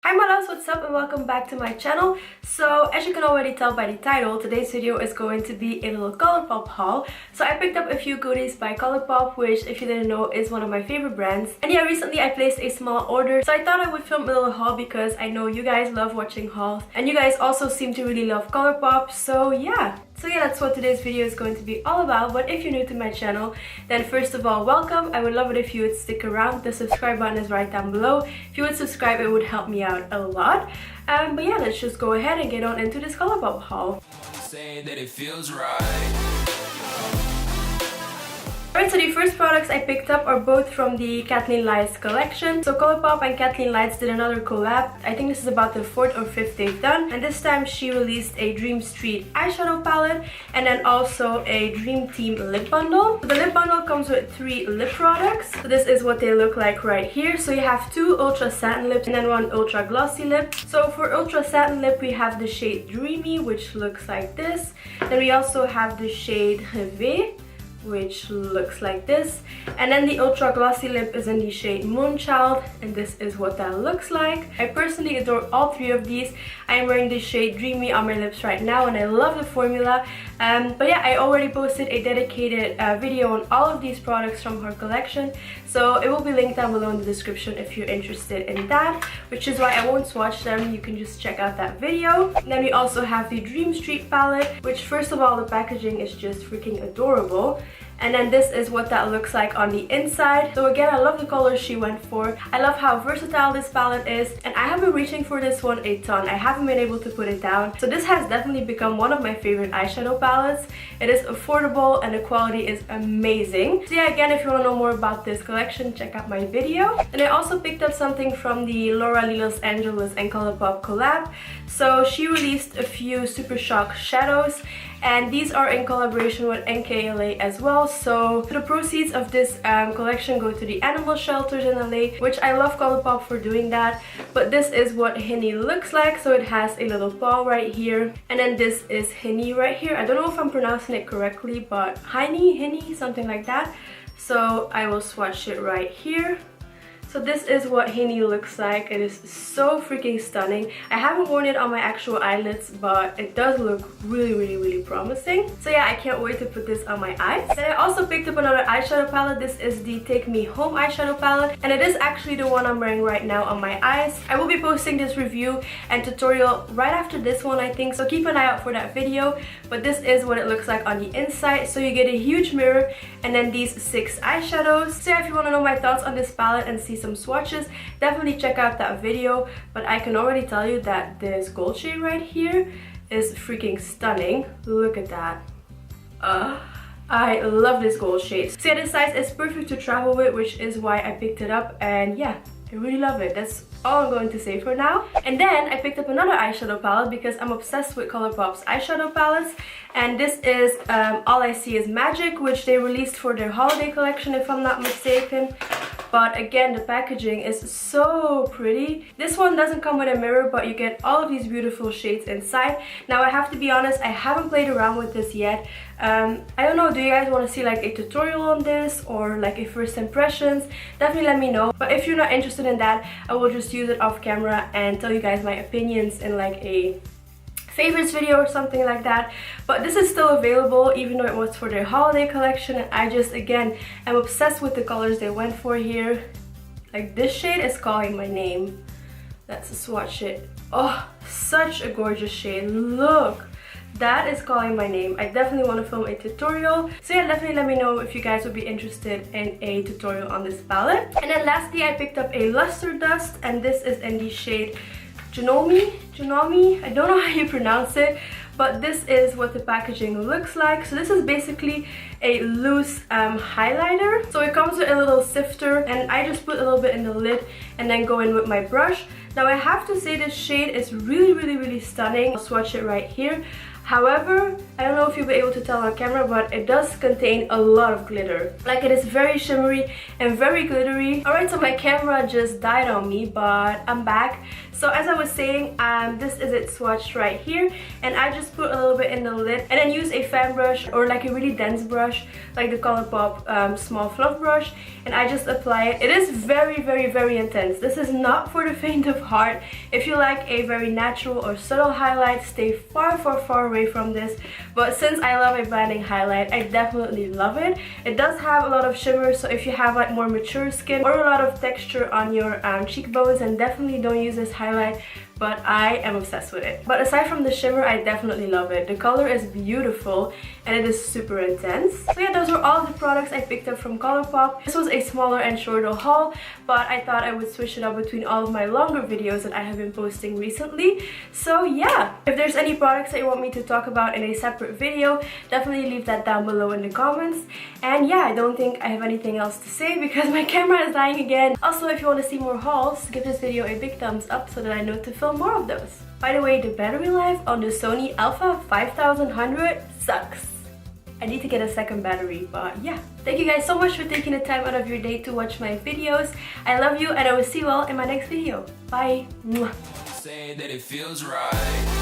Hi my loves, what's up and welcome back to my channel. So as you can already tell by the title, today's video is going to be a little Colourpop haul. So I picked up a few goodies by Colourpop, which if you didn't know is one of my favorite brands. And yeah, recently I placed a small order, so I thought I would film a little haul because I know you guys love watching hauls and you guys also seem to really love Colourpop. So yeah, that's what today's video is going to be all about. But if you're new to my channel, then first of all, welcome. I would love it if you would stick around. The subscribe button is right down below. If you would subscribe, it would help me out a lot. But yeah, let's just go ahead and get on into this Colourpop haul. Saying that it feels right. Alright, so the first products I picked up are both from the Kathleenlights Collection. So Colourpop and Kathleenlights did another collab. I think this is about the 4th or 5th they've done. And this time she released a Dream Street eyeshadow palette and then also a Dream Team lip bundle. So the lip bundle comes with 3 lip products. So this is what they look like right here. So you have 2 ultra satin lips and then 1 ultra glossy lip. So for ultra satin lip we have the shade Dreamy, which looks like this. Then we also have the shade Rêvé, which looks like this, and then the ultra glossy lip is in the shade Moonchild, and this is what that looks like. I personally adore all 3 of these. I am wearing the shade Dreamy on my lips right now and I love the formula. But yeah, I already posted a dedicated video on all of these products from her collection, so it will be linked down below in the description if you're interested in that, which is why I won't swatch them. You can just check out that video. And then we also have the Dream Street palette, which first of all, the packaging is just freaking adorable. And then this is what that looks like on the inside. So again, I love the colors she went for. I love how versatile this palette is, and I have been reaching for this one a ton. I haven't been able to put it down. So this has definitely become one of my favorite eyeshadow palettes. It is affordable and the quality is amazing. So yeah, again, if you want to know more about this collection, check out my video. And I also picked up something from the Laura Lee Los Angeles and Colourpop collab. So she released a few Super Shock shadows, and these are in collaboration with NKLA as well. So the proceeds of this collection go to the animal shelters in LA, which I love Colourpop for doing that. But this is what Hinny looks like. So it has a little paw right here, and then this is Hinny right here. I don't know if I'm pronouncing it correctly, but Hinny, something like that. So I will swatch it right here. So this is what Hinny looks like. It is so freaking stunning. I haven't worn it on my actual eyelids, but it does look really promising. So yeah, I can't wait to put this on my eyes. Then I also picked up another eyeshadow palette. This is the Take Me Home eyeshadow palette, and it is actually the one I'm wearing right now on my eyes. I will be posting this review and tutorial right after this one, I think, so keep an eye out for that video. But this is what it looks like on the inside. So you get a huge mirror and then these 6 eyeshadows. So yeah, if you want to know my thoughts on this palette and see some swatches, definitely check out that video. But I can already tell you that this gold shade right here is freaking stunning. Look at that. I love this gold shade. So yeah, this size is perfect to travel with, which is why I picked it up, and yeah, I really love it. That's all I'm going to say for now. And then I picked up another eyeshadow palette because I'm obsessed with Colourpop's eyeshadow palettes. And this is All I See Is Magic, which they released for their holiday collection if I'm not mistaken. But again, the packaging is so pretty. This one doesn't come with a mirror, but you get all of these beautiful shades inside. Now I have to be honest, I haven't played around with this yet. I don't know, do you guys want to see like a tutorial on this or like a first impressions? Definitely let me know. But if you're not interested in that, I will just use it off camera and tell you guys my opinions in like a favorites video or something like that. But this is still available even though it was for their holiday collection, and I just again am obsessed with the colors they went for here. Like this shade is calling my name. Let's swatch it. Oh, such a gorgeous shade. Look, that is calling my name. I definitely want to film a tutorial. So yeah, definitely let me know if you guys would be interested in a tutorial on this palette. And then lastly, I picked up a luster dust, and this is in the shade Junomi, I don't know how you pronounce it, but this is what the packaging looks like. So this is basically a loose highlighter. So it comes with a little sifter, and I just put a little bit in the lid and then go in with my brush. Now I have to say this shade is really stunning. I'll swatch it right here. However, I don't know if you'll be able to tell on camera, but it does contain a lot of glitter. Like, it is very shimmery and very glittery. Alright, so my camera just died on me, but I'm back. So as I was saying, this is it swatched right here, and I just put a little bit in the lid and then use a fan brush or like a really dense brush like the Colourpop small fluff brush, and I just apply it. It is very intense. This is not for the faint of heart. If you like a very natural or subtle highlight, stay far away from this. But since I love a blending highlight, I definitely love it. It does have a lot of shimmer, so if you have like more mature skin or a lot of texture on your cheekbones, then definitely don't use this highlight. But I am obsessed with it. But aside from the shimmer, I definitely love it. The color is beautiful and it is super intense. So yeah, those were all the products I picked up from Colourpop. This was a smaller and shorter haul, but I thought I would switch it up between all of my longer videos that I have been posting recently. So yeah, if there's any products that you want me to talk about in a separate video, definitely leave that down below in the comments. And yeah, I don't think I have anything else to say because my camera is dying again. Also, if you want to see more hauls, give this video a big thumbs up so that I know to film more of those. By the way, the battery life on the Sony Alpha 5100 sucks. I need to get a second battery, but yeah. Thank you guys so much for taking the time out of your day to watch my videos. I love you and I will see you all in my next video. Bye. Mwah. Say that it feels right.